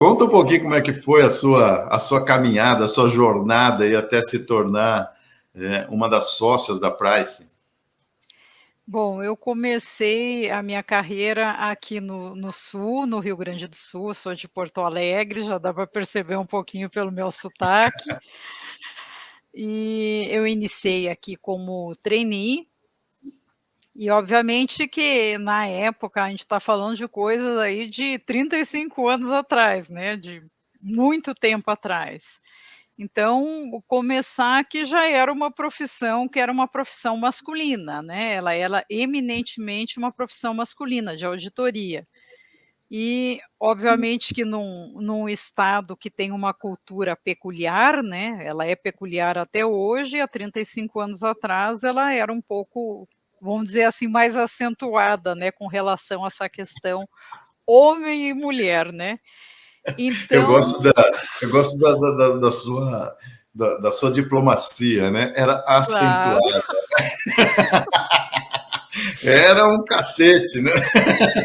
Conta um pouquinho como é que foi a sua caminhada, a sua jornada e até se tornar uma das sócias da Price. Bom, eu comecei a minha carreira aqui no Sul, no Rio Grande do Sul, sou de Porto Alegre, já dá para perceber um pouquinho pelo meu sotaque. E eu iniciei aqui como trainee, e obviamente que na época a gente está falando de coisas aí de 35 anos atrás, né, de muito tempo atrás. Então, o começar aqui já era uma profissão que era uma profissão masculina, né, ela era eminentemente uma profissão masculina, de auditoria. E, obviamente que num estado que tem uma cultura peculiar, né, ela é peculiar até hoje, há 35 anos atrás ela era um pouco, vamos dizer assim, mais acentuada, né, com relação a essa questão homem e mulher, né. Eu Então gosto da, eu gosto da sua diplomacia, né? Era claro. acentuada. Era um cacete, né?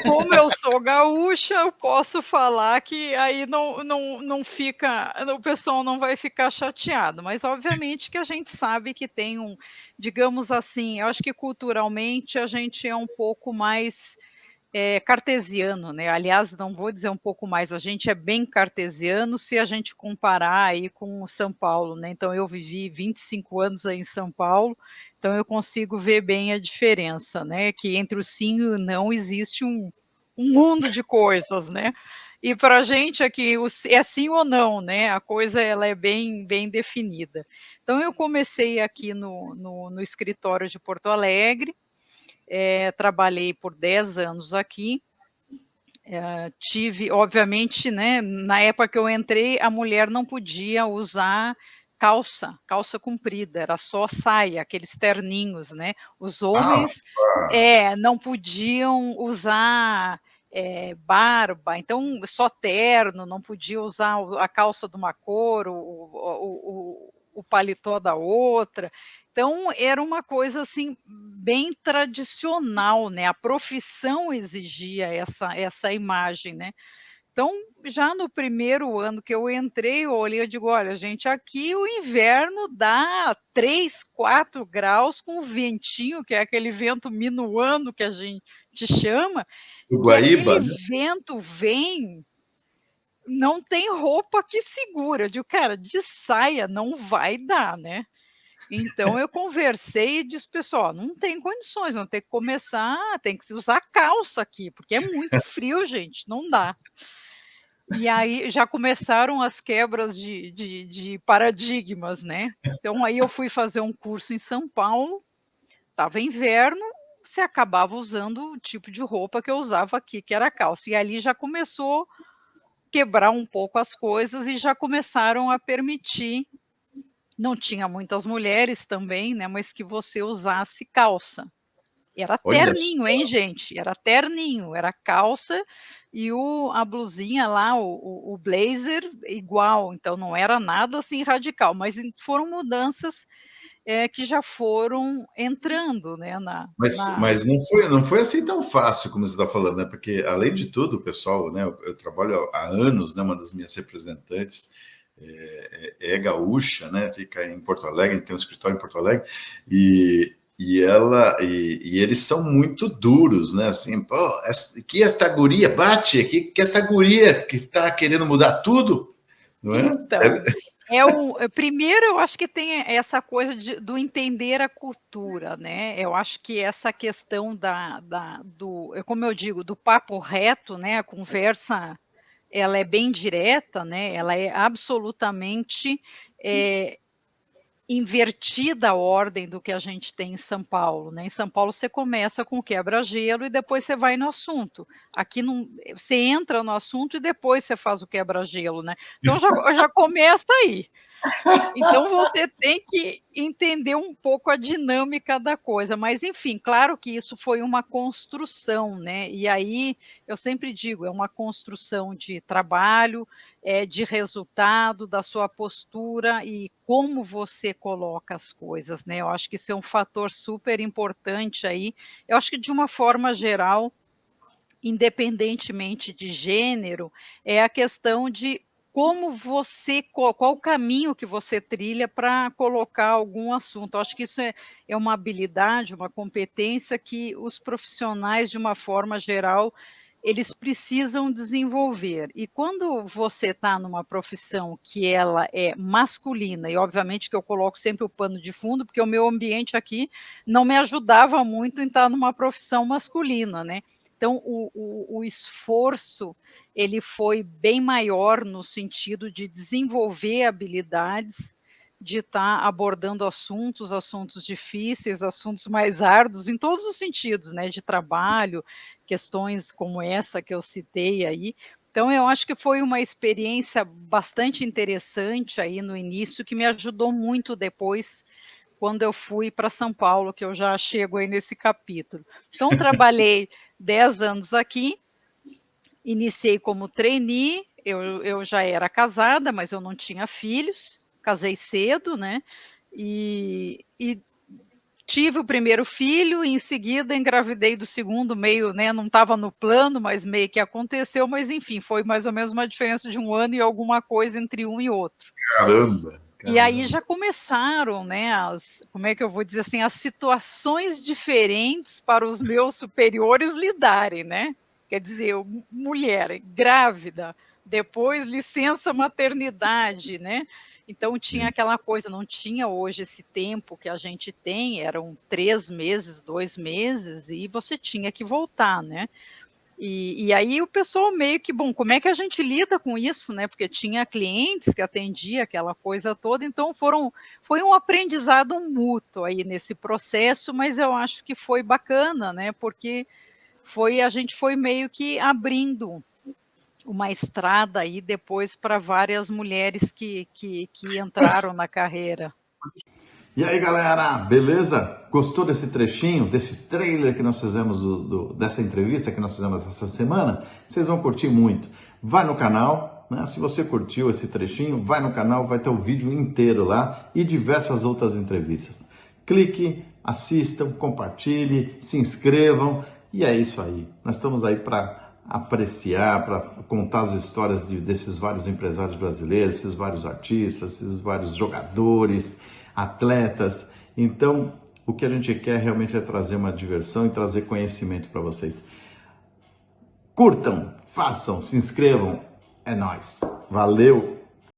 Como eu sou gaúcha, eu posso falar que aí não fica, o pessoal não vai ficar chateado, mas obviamente que a gente sabe que tem digamos assim, eu acho que culturalmente a gente é um pouco mais, cartesiano, né, aliás, não vou dizer um pouco mais, a gente é bem cartesiano se a gente comparar aí com o São Paulo, né, então eu vivi 25 anos aí em São Paulo, então eu consigo ver bem a diferença, né, que entre o sim e o não existe um mundo de coisas, né. E para a gente aqui é sim ou não, né, a coisa ela é bem definida. Então eu comecei aqui no escritório de Porto Alegre, trabalhei por 10 anos aqui, tive obviamente, né, na época que eu entrei, a mulher não podia usar calça comprida, era só saia, aqueles terninhos, né. Os Ah, homens não podiam usar, barba, então só terno, não podia usar a calça de uma cor, o paletó da outra. Então era uma coisa, assim, bem tradicional, né, a profissão exigia essa imagem, né. Então, já no primeiro ano que eu entrei, eu olhei, eu digo: "Olha gente, aqui o inverno dá 3, 4 graus com ventinho", que é aquele vento minuano que a gente chama, do que Guaíba, aquele né? vento vem, não tem roupa que segura. Eu digo: "Cara, de saia não vai dar, né". Então eu conversei e disse: "Pessoal, não tem condições, vamos ter que começar, tem que usar calça aqui, porque é muito frio gente, não dá". E aí já começaram as quebras de paradigmas, né. Então aí eu fui fazer um curso em São Paulo, estava inverno, você acabava usando o tipo de roupa que eu usava aqui, que era calça. E ali já começou quebrar um pouco as coisas e já começaram a permitir, não tinha muitas mulheres também, né, mas que você usasse calça. Era Olha terninho, só. hein, gente, era terninho, era calça e a blusinha lá, o blazer igual, então não era nada, assim, radical, mas foram mudanças, que já foram entrando, né, Mas não foi assim tão fácil como você está falando, né? Porque, além de tudo, o pessoal, né? Eu trabalho há anos, né? Uma das minhas representantes é gaúcha, né? Fica em Porto Alegre, tem um escritório em Porto Alegre, e eles são muito duros, né? Assim, pô, que esta guria bate, que essa guria que está querendo mudar tudo, não é? Então, primeiro eu acho que tem essa coisa do entender a cultura, né, eu acho que essa questão como eu digo, do papo reto, né, a conversa, ela é bem direta, né, ela é absolutamente, eh, invertida a ordem do que a gente tem em São Paulo, né. Em São Paulo você começa com o quebra-gelo e depois você vai no assunto. Aqui não, você entra no assunto e depois você faz o quebra-gelo, né. Então já começa aí. Então você tem que entender um pouco a dinâmica da coisa, mas enfim, claro que isso foi uma construção, né, e aí eu sempre digo, é uma construção de trabalho, de resultado, da sua postura e como você coloca as coisas, né, eu acho que isso é um fator super importante aí. Eu acho que de uma forma geral, independentemente de gênero, é a questão de como você qual o caminho que você trilha para colocar algum assunto. Eu acho que isso é uma habilidade, uma competência que os profissionais, de uma forma geral, eles precisam desenvolver. E quando você está numa profissão que ela é masculina, e obviamente que eu coloco sempre o pano de fundo, porque o meu ambiente aqui não me ajudava muito em estar numa profissão masculina, né. Então o esforço, ele foi bem maior no sentido de desenvolver habilidades, de estar abordando assuntos difíceis, assuntos mais árduos, em todos os sentidos, né, de trabalho, questões como essa que eu citei aí. Então eu acho que foi uma experiência bastante interessante aí no início, que me ajudou muito depois, quando eu fui para São Paulo, que eu já chego aí nesse capítulo. Então trabalhei 10 anos aqui, iniciei como trainee, eu já era casada, mas eu não tinha filhos, casei cedo, né, e tive o primeiro filho, e em seguida engravidei do segundo, meio, né, não estava no plano, mas meio que aconteceu, mas enfim, foi mais ou menos uma diferença de 1 ano e alguma coisa entre um e outro. Caramba, E aí caramba. já começaram, né, como é que eu vou dizer assim, as situações diferentes para os meus superiores lidarem, né. Quer dizer, mulher grávida, depois licença maternidade, né. Então tinha Sim. aquela coisa, não tinha hoje esse tempo que a gente tem, eram 3 meses, 2 meses, e você tinha que voltar, né. E aí o pessoal meio que, bom, como é que a gente lida com isso, né, porque tinha clientes que atendia aquela coisa toda, então foi um aprendizado mútuo aí nesse processo, mas eu acho que foi bacana, né, porque a gente foi meio que abrindo uma estrada aí depois para várias mulheres que Mas entraram na carreira. E aí, galera, beleza? Gostou desse trechinho, desse trailer que nós fizemos dessa entrevista que nós fizemos essa semana? Vocês vão curtir muito. Vai no canal, né? Se você curtiu esse trechinho, vai no canal, vai ter o vídeo inteiro lá e diversas outras entrevistas. Clique, assistam, compartilhe, se inscrevam e é isso aí. Nós estamos aí para apreciar, para contar as histórias desses vários empresários brasileiros, esses vários artistas, esses vários jogadores, atletas. Então, o que a gente quer realmente é trazer uma diversão e trazer conhecimento para vocês. Curtam, façam, se inscrevam. É nóis. Valeu!